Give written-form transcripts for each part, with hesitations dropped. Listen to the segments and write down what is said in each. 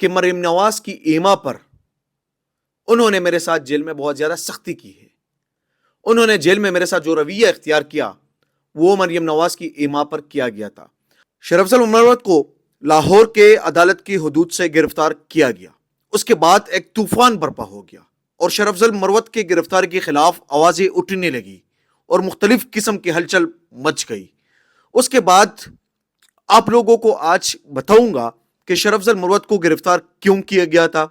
کہ مریم نواز کی ایما پر انہوں نے میرے ساتھ جیل میں بہت زیادہ سختی کی ہے. انہوں نے جیل میں میرے ساتھ جو رویہ اختیار کیا وہ مریم نواز کی ایما پر کیا گیا تھا. شیخ افضل مروت کو لاہور کے عدالت کی حدود سے گرفتار کیا گیا. اس کے بعد ایک طوفان برپا ہو گیا اور شیخ افضل مروت کی گرفتاری کے خلاف آوازیں اٹھنے لگی اور مختلف قسم کی ہلچل مچ گئی. اس کے بعد آپ لوگوں کو آج بتاؤں گا کہ شیخ افضل مروت کو گرفتار کیوں کیا گیا تھا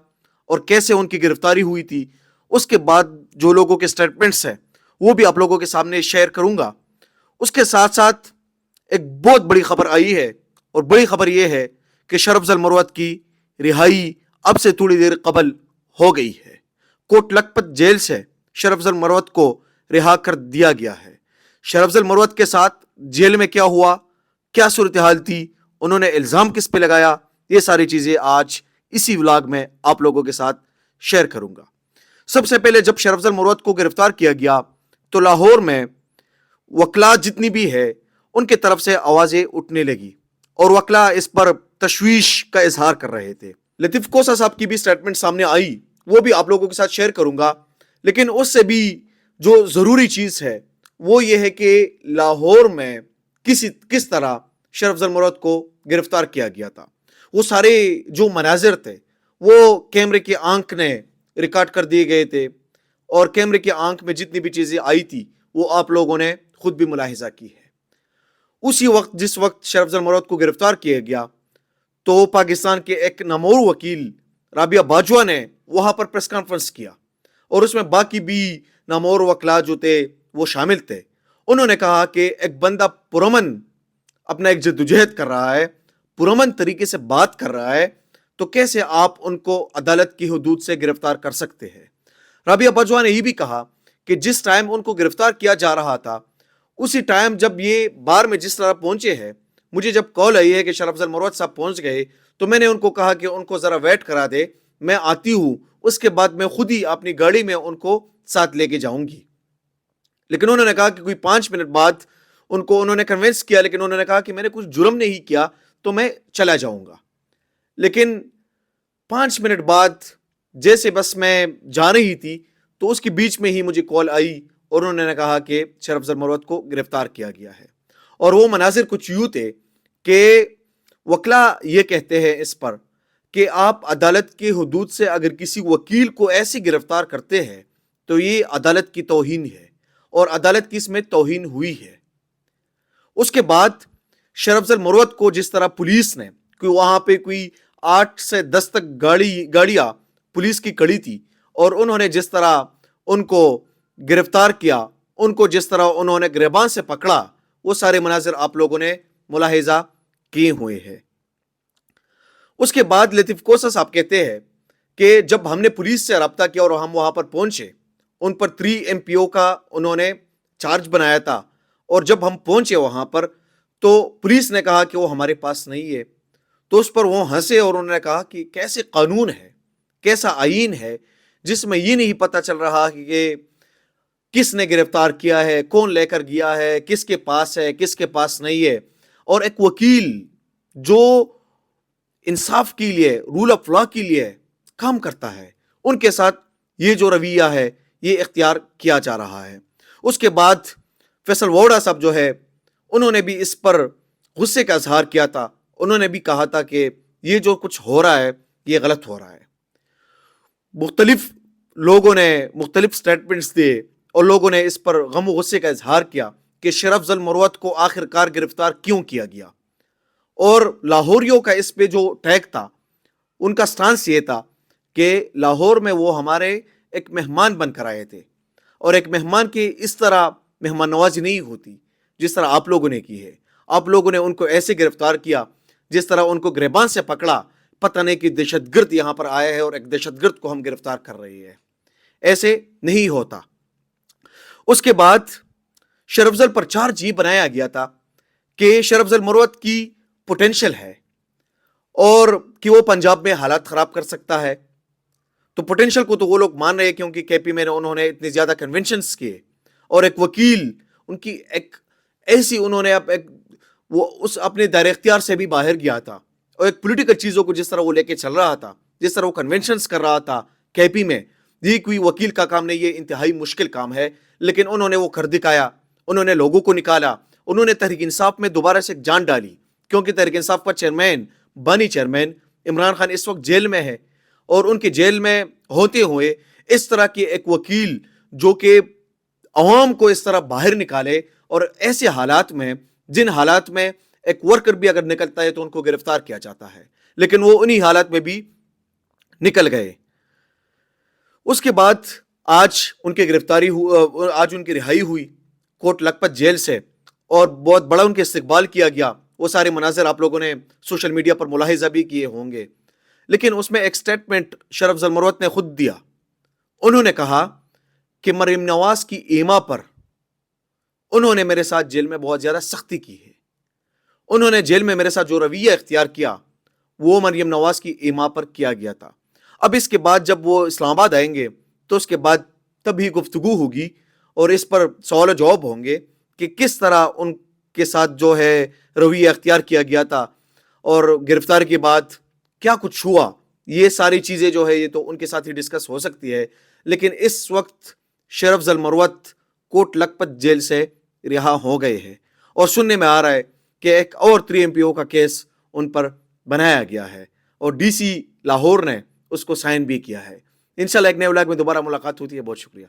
اور کیسے ان کی گرفتاری ہوئی تھی. اس کے بعد جو لوگوں کے سٹیٹمنٹس ہیں وہ بھی آپ لوگوں کے سامنے شیئر کروں گا. اس کے ساتھ ساتھ ایک بہت بڑی خبر آئی ہے اور بڑی خبر یہ ہے کہ شیخ افضل مروت کی رہائی اب سے تھوڑی دیر قبل ہو گئی ہے. کوٹ لکھپت جیل سے شیخ افضل مروت کو رہا کر دیا گیا ہے. شیخ افضل مروت کے ساتھ جیل میں کیا ہوا, کیا صورتحال تھی, انہوں نے الزام کس پہ لگایا, یہ ساری چیزیں آج اسی ولاگ میں آپ لوگوں کے ساتھ شیئر کروں گا. سب سے پہلے جب شیخ افضل مروت کو گرفتار کیا گیا تو لاہور میں وکلا جتنی بھی ہے ان کے طرف سے آوازیں اٹھنے لگی اور وکلا اس پر تشویش کا اظہار کر رہے تھے. لطیف کوسہ صاحب کی بھی سٹیٹمنٹ سامنے آئی, وہ بھی آپ لوگوں کے ساتھ شیئر کروں گا. لیکن اس سے بھی جو ضروری چیز ہے وہ یہ ہے کہ لاہور میں کس طرح شیخ افضل مروت کو گرفتار کیا گیا تھا. وہ سارے جو مناظر تھے وہ کیمرے کی آنکھ نے ریکارڈ کر دیے گئے تھے اور کیمرے کی آنکھ میں جتنی بھی چیزیں آئی تھی وہ آپ لوگوں نے خود بھی ملاحظہ کی ہے. اسی وقت جس وقت شیخ افضل مروت کو گرفتار کیا گیا تو پاکستان کے ایک نامور وکیل رابعہ باجوہ نے وہاں پر پریس کانفرنس کیا اور اس میں باقی بھی نامور وکلا جو تھے وہ شامل تھے. انہوں نے کہا کہ ایک بندہ پرامن اپنا ایک جدوجہد کر رہا ہے, پرامن طریقے سے بات کر رہا ہے, تو کیسے آپ ان کو عدالت کی حدود سے گرفتار کر سکتے ہیں. رابعہ باجوہ نے یہ بھی کہا کہ جس ٹائم ان کو گرفتار کیا جا رہا تھا اسی ٹائم جب یہ بار میں جس طرح پہنچے ہیں, مجھے جب کال آئی ہے کہ شیخ افضل مروت صاحب پہنچ گئے تو میں نے ان کو کہا کہ ان کو ذرا ویٹ کرا دے, میں آتی ہوں, اس کے بعد میں خود ہی اپنی گاڑی میں ان کو ساتھ لے کے جاؤں گی. لیکن انہوں نے کہا کہ کوئی 5 منٹ بعد ان کو انہوں نے کنونس کیا, لیکن انہوں نے کہا کہ میں نے کچھ جرم نہیں کیا تو میں چلا جاؤں گا. لیکن 5 منٹ بعد جیسے بس میں جا رہی تھی تو اس کے بیچ میں ہی مجھے کال آئی اور انہوں نے کہا کہ شیخ افضل مروت کو گرفتار کیا گیا ہے. اور وہ مناظر کچھ یوں تھے کہ وکلا یہ کہتے ہیں اس پر کہ آپ عدالت کی حدود سے اگر کسی وکیل کو ایسی گرفتار کرتے ہیں تو یہ عدالت کی توہین ہے اور عدالت کی اس میں توہین ہوئی ہے. اس کے بعد شیخ افضل مروت کو جس طرح پولیس نے وہاں پہ کوئی 8 سے 10 تک گاڑیاں پولیس کی کڑی تھی اور انہوں نے جس طرح ان کو گرفتار کیا, ان کو جس طرح انہوں نے گریباں سے پکڑا, وہ سارے مناظر آپ لوگوں نے ملاحظہ کیے ہوئے ہیں. اس کے بعد لطیف کوسہ صاحب کہتے ہیں کہ جب ہم نے پولیس سے رابطہ کیا اور ہم وہاں پر پہنچے, ان پر 3 MPO کا انہوں نے چارج بنایا تھا, اور جب ہم پہنچے وہاں پر تو پولیس نے کہا کہ وہ ہمارے پاس نہیں ہے. تو اس پر وہ ہنسے اور انہوں نے کہا کہ کیسے قانون ہے, کیسا آئین ہے جس میں یہ نہیں پتہ چل رہا کہ کس نے گرفتار کیا ہے, کون لے کر گیا ہے, کس کے پاس ہے, کس کے پاس نہیں ہے. اور ایک وکیل جو انصاف کے لیے, رول آف لا کے لیے کام کرتا ہے, ان کے ساتھ یہ جو رویہ ہے یہ اختیار کیا جا رہا ہے. اس کے بعد فیصل ووہرا صاحب جو ہے انہوں نے بھی اس پر غصے کا اظہار کیا تھا. انہوں نے بھی کہا تھا کہ یہ جو کچھ ہو رہا ہے یہ غلط ہو رہا ہے. مختلف لوگوں نے مختلف سٹیٹمنٹس دیے اور لوگوں نے اس پر غم و غصے کا اظہار کیا کہ شیخ افضل مروت کو آخر کار گرفتار کیوں کیا گیا. اور لاہوریوں کا اس پہ جو ٹیگ تھا, ان کا سٹانس یہ تھا کہ لاہور میں وہ ہمارے ایک مہمان بن کر آئے تھے اور ایک مہمان کی اس طرح مہمان نوازی نہیں ہوتی جس طرح آپ لوگوں نے کی ہے. آپ لوگوں نے ان کو ایسے گرفتار کیا جس طرح ان کو گریبان سے پکڑا, پتہ نہیں کہ دہشت گرد یہاں پر آیا ہے اور ایک دہشت گرد کو ہم گرفتار کر رہے ہیں. ایسے نہیں ہوتا. اس کے بعد شیخ افضل پر چارج یہ بنایا گیا تھا کہ شیخ افضل مروت کی پوٹینشل ہے اور کہ وہ پنجاب میں حالات خراب کر سکتا ہے. تو پوٹینشل کو تو وہ لوگ مان رہے ہیں کیونکہ کے پی میں انہوں نے اتنے زیادہ کنونشنز کیے اور ایک وکیل ان کی ایک ایسی انہوں نے وہ اس اپنے دائرہ اختیار سے بھی باہر گیا تھا اور ایک پولیٹیکل چیزوں کو جس طرح وہ لے کے چل رہا تھا, جس طرح وہ کنونشنز کر رہا تھا کیپی میں, یہ کوئی وکیل کا کام نہیں, یہ انتہائی مشکل کام ہے. لیکن انہوں نے وہ کر دکھایا, انہوں نے لوگوں کو نکالا, انہوں نے تحریک انصاف میں دوبارہ سے ایک جان ڈالی, کیونکہ تحریک انصاف کا چیئرمین, بانی چیئرمین عمران خان اس وقت جیل میں ہے, اور ان کے جیل میں ہوتے ہوئے اس طرح کی ایک وکیل جو کہ عوام کو اس طرح باہر نکالے, اور ایسے حالات میں جن حالات میں ایک ورکر بھی اگر نکلتا ہے تو ان کو گرفتار کیا جاتا ہے, لیکن وہ انہی حالات میں بھی نکل گئے. اس کے بعد آج ان کی گرفتاری آج ان کی رہائی ہوئی کوٹ لکھپت جیل سے, اور بہت بڑا ان کے استقبال کیا گیا. وہ سارے مناظر آپ لوگوں نے سوشل میڈیا پر ملاحظہ بھی کیے ہوں گے. لیکن اس میں ایک سٹیٹمنٹ شرف افضل مروت نے خود دیا. انہوں نے کہا کہ مریم نواز کی ایما پر انہوں نے میرے ساتھ جیل میں بہت زیادہ سختی کی ہے. انہوں نے جیل میں میرے ساتھ جو رویہ اختیار کیا وہ مریم نواز کی ایما پر کیا گیا تھا. اب اس کے بعد جب وہ اسلام آباد آئیں گے تو اس کے بعد تب ہی گفتگو ہوگی, اور اس پر سوال و جواب ہوں گے کہ کس طرح ان کے ساتھ جو ہے رویہ اختیار کیا گیا تھا, اور گرفتاری کے بعد کیا کچھ ہوا. یہ ساری چیزیں جو ہے یہ تو ان کے ساتھ ہی ڈسکس ہو سکتی ہے. لیکن اس وقت شرف افضل مروت کوٹ لکھپت جیل سے رہا ہو گئے ہیں, اور سننے میں آ رہا ہے کہ ایک اور 3 MPO کا کیس ان پر بنایا گیا ہے, اور ڈی سی لاہور نے اس کو سائن بھی کیا ہے. انشاءاللہ ایک نئے ولاگ میں دوبارہ ملاقات ہوتی ہے. بہت شکریہ.